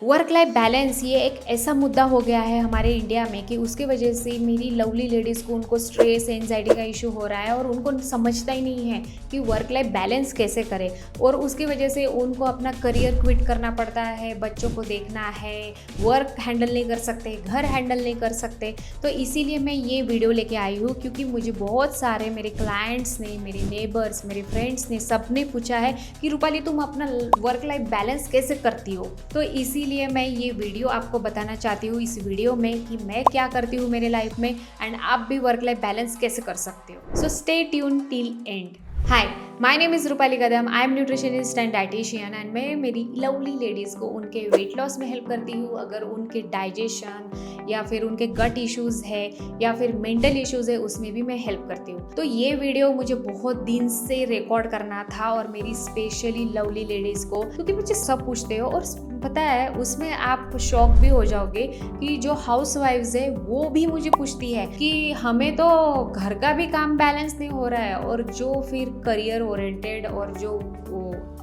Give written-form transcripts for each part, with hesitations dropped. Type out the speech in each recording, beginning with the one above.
Work life balance ये एक ऐसा मुद्दा हो गया है हमारे इंडिया में कि उसके वजह से मेरी लवली लेडीज़ को उनको स्ट्रेस एंजाइटी का इशू हो रहा है और उनको समझता ही नहीं है कि वर्क लाइफ बैलेंस कैसे करें। और उसकी वजह से उनको अपना करियर क्विट करना पड़ता है, बच्चों को देखना है, वर्क हैंडल नहीं कर सकते, घर हैंडल नहीं कर सकते। तो इसीलिए मैं ये वीडियो लेके आई हूँ क्योंकि मुझे बहुत सारे मेरे क्लाइंट्स ने, मेरे नेबर्स, मेरे फ्रेंड्स ने, सबने पूछा है कि रूपाली तुम अपना वर्क लाइफ बैलेंस कैसे करती हो। तो इसीलिए मैं ये वीडियो आपको बताना चाहती हूँ इस वीडियो में कि मैं क्या करती हूँ मेरे लाइफ में एंड आप भी वर्क लाइफ बैलेंस कैसे कर सकते हो। So stay tune till and. Hi, my name is Rupali Kadam. I am nutritionist and dietitian and मैं मेरी लवली लेडीज़ को उनके वेट लॉस में हेल्प करती हूँ। अगर उनके डाइजेशन या फिर उनके गट इश्यूज़ है या फिर मेंटल इश्यूज़ है उसमें भी मैं हेल्प करती हूँ। तो ये वीडियो मुझे बहुत दिन से रिकॉर्ड करना था और मेरी स्पेशली लवली लेडीज़ को, क्योंकि मुझे सब पूछते हो और पता है उसमें आप शॉक भी हो जाओगे कि जो हाउस वाइफ्स है वो भी मुझे पूछती है कि हमें तो घर का भी काम बैलेंस नहीं हो रहा है, और जो फिर करियर ओरिएंटेड और जो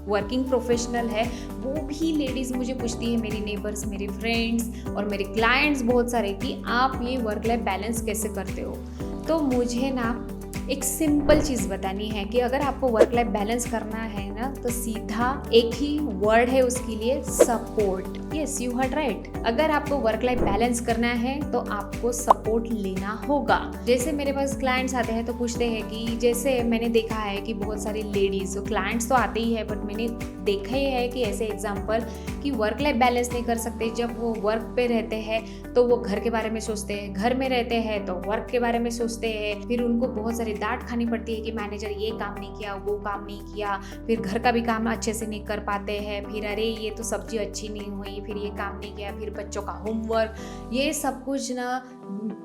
वर्किंग प्रोफेशनल है वो भी लेडीज़ मुझे पूछती है, मेरी नेबर्स, मेरे फ्रेंड्स और मेरे क्लाइंट्स बहुत सारे, कि आप ये वर्क लाइफ बैलेंस कैसे करते हो। तो मुझे ना एक सिंपल चीज़ बतानी है कि अगर आपको वर्क लाइफ बैलेंस करना है ना तो सीधा एक ही वर्ड है उसके लिए, support. Yes, you heard right. अगर आपको वर्क लाइफ बैलेंस करना है तो आपको सपोर्ट लेना होगा। जैसे मेरे पास क्लाइंट्स आते हैं तो पूछते हैं कि जैसे मैंने देखा है कि बहुत सारी लेडीज़, क्लाइंट्स तो आते ही है बट मैंने देखा ही है कि ऐसे एग्जाम्पल कि वर्क लाइफ बैलेंस नहीं कर सकते। जब वो वर्क पे रहते हैं तो वो घर के बारे में सोचते हैं, घर में रहते हैं तो वर्क के बारे में सोचते हैं, फिर उनको बहुत सारी डांट खानी पड़ती है कि मैनेजर ये काम नहीं किया, वो काम नहीं किया, फिर घर का भी काम अच्छे से नहीं कर पाते हैं, फिर अरे ये तो सब्जी अच्छी नहीं हुई, फिर ये काम नहीं किया, फिर बच्चों का होमवर्क, ये सब कुछ ना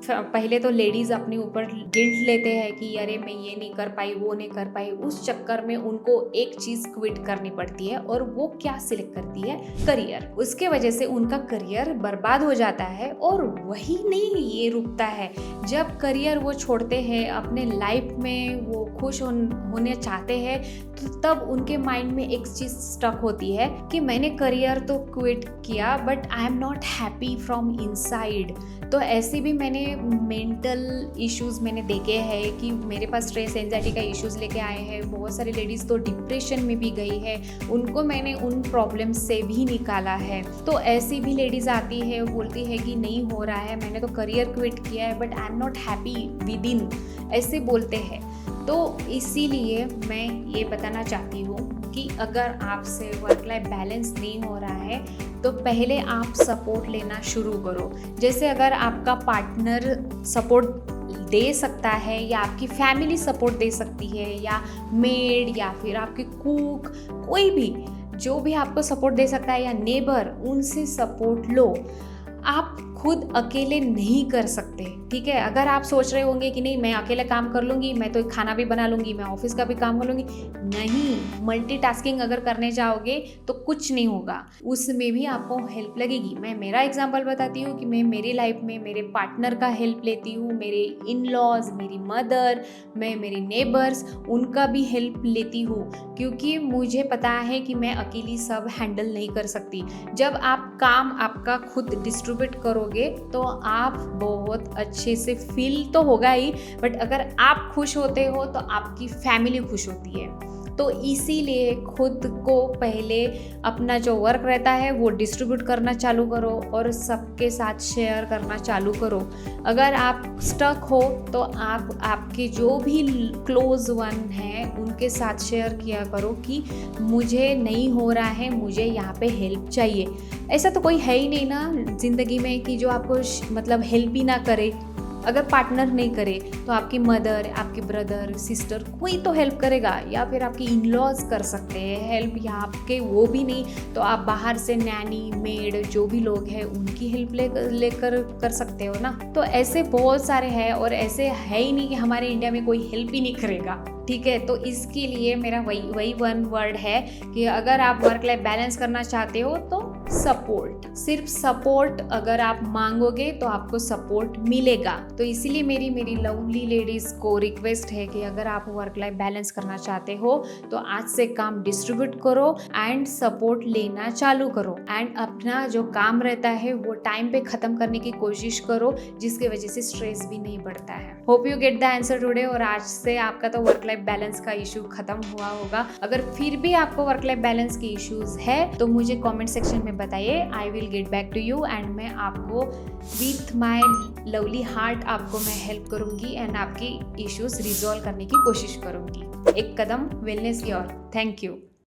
पहले तो लेडीज़ अपने ऊपर गिल्ट लेते हैं कि अरे मैं ये नहीं कर पाई, वो नहीं कर पाई। उस चक्कर में उनको एक चीज़ क्विट करनी पड़ती है और वो क्या सिलेक्ट करती है, करियर। उसके वजह से उनका करियर बर्बाद हो जाता है और वही नहीं ये रुकता है। जब करियर वो छोड़ते हैं, अपने लाइफ में वो खुश होने चाहते हैं, तो तब उनके माइंड में एक चीज़ स्टक होती है कि मैंने करियर तो क्विट किया but I am not happy from inside. तो ऐसे भी मैंने मेंटल इश्यूज़ मैंने देखे हैं कि मेरे पास स्ट्रेस एंजाइटी का इश्यूज़ लेके आए हैं। बहुत सारी लेडीज़ तो डिप्रेशन में भी गई है, उनको मैंने उन प्रॉब्लम से भी निकाला है। तो ऐसी भी लेडीज़ आती है, बोलती है कि नहीं हो रहा है, मैंने तो करियर क्विट किया है but I am not happy with in, ऐसे बोलते हैं। तो इसीलिए मैं ये बताना चाहती हूँ कि अगर आपसे वर्क लाइफ बैलेंस नहीं हो रहा है तो पहले आप सपोर्ट लेना शुरू करो। जैसे अगर आपका पार्टनर सपोर्ट दे सकता है या आपकी फैमिली सपोर्ट दे सकती है या मेड या फिर आपके कुक, कोई भी जो भी आपको सपोर्ट दे सकता है या नेबर, उनसे सपोर्ट लो। आप खुद अकेले नहीं कर सकते, ठीक है। अगर आप सोच रहे होंगे कि नहीं मैं अकेले काम कर लूँगी, मैं तो खाना भी बना लूँगी, मैं ऑफिस का भी काम कर लूँगी, नहीं, मल्टीटास्किंग अगर करने जाओगे तो कुछ नहीं होगा, उसमें भी आपको हेल्प लगेगी। मैं मेरा एग्जांपल बताती हूँ कि मैं मेरी लाइफ में मेरे पार्टनर का हेल्प लेती हूँ, मेरे इन लॉज, मेरी मदर, मैं मेरे नेबर्स, उनका भी हेल्प लेती हूँ, क्योंकि मुझे पता है कि मैं अकेली सब हैंडल नहीं कर सकती। जब आप काम आपका खुद डिस्ट्रीब्यूट करोगे तो आप बहुत अच्छे से फील तो होगा ही, बट अगर आप खुश होते हो तो आपकी फैमिली खुश होती है। तो इसीलिए खुद को पहले अपना जो वर्क रहता है वो डिस्ट्रीब्यूट करना चालू करो और सबके साथ शेयर करना चालू करो। अगर आप स्टक हो तो आप आपके जो भी क्लोज वन हैं उनके साथ शेयर किया करो कि मुझे नहीं हो रहा है, मुझे यहाँ पे हेल्प चाहिए। ऐसा तो कोई है ही नहीं ना ज़िंदगी में कि जो आपको मतलब हेल्प ही ना करे। अगर पार्टनर नहीं करे तो आपकी मदर, आपके ब्रदर, सिस्टर, कोई तो हेल्प करेगा, या फिर आपके इन लॉज कर सकते हैं हेल्प, या आपके वो भी नहीं तो आप बाहर से नैनी, मेड, जो भी लोग हैं उनकी हेल्प लेकर कर सकते हो ना। तो ऐसे बहुत सारे हैं और ऐसे है ही नहीं कि हमारे इंडिया में कोई हेल्प ही नहीं करेगा। ठीक है। तो इसके लिए मेरा वही वन वर्ड है कि अगर आप वर्क लाइफ बैलेंस करना चाहते हो तो सपोर्ट, सिर्फ सपोर्ट अगर आप मांगोगे तो आपको सपोर्ट मिलेगा। तो इसीलिए मेरी लवली लेडीज को रिक्वेस्ट है कि अगर आप वर्क लाइफ बैलेंस करना चाहते हो तो आज से काम डिस्ट्रीब्यूट करो एंड सपोर्ट लेना चालू करो, एंड अपना जो काम रहता है वो टाइम पे खत्म करने की कोशिश करो, जिसकी वजह से स्ट्रेस भी नहीं बढ़ता है। Hope you get the answer today, और आज से आपका तो वर्क लाइफ बैलेंस का इशू खत्म हुआ होगा। अगर फिर भी आपको वर्क लाइफ बैलेंस के इश्यूज है तो मुझे कमेंट सेक्शन में बताइए, I will get back to you, and मैं आपको विथ माय लवली हार्ट आपको मैं हेल्प करूंगी एंड आपकी इश्यूज रिजॉल्व करने की कोशिश करूंगी। एक कदम वेलनेस की ओर। Thank you.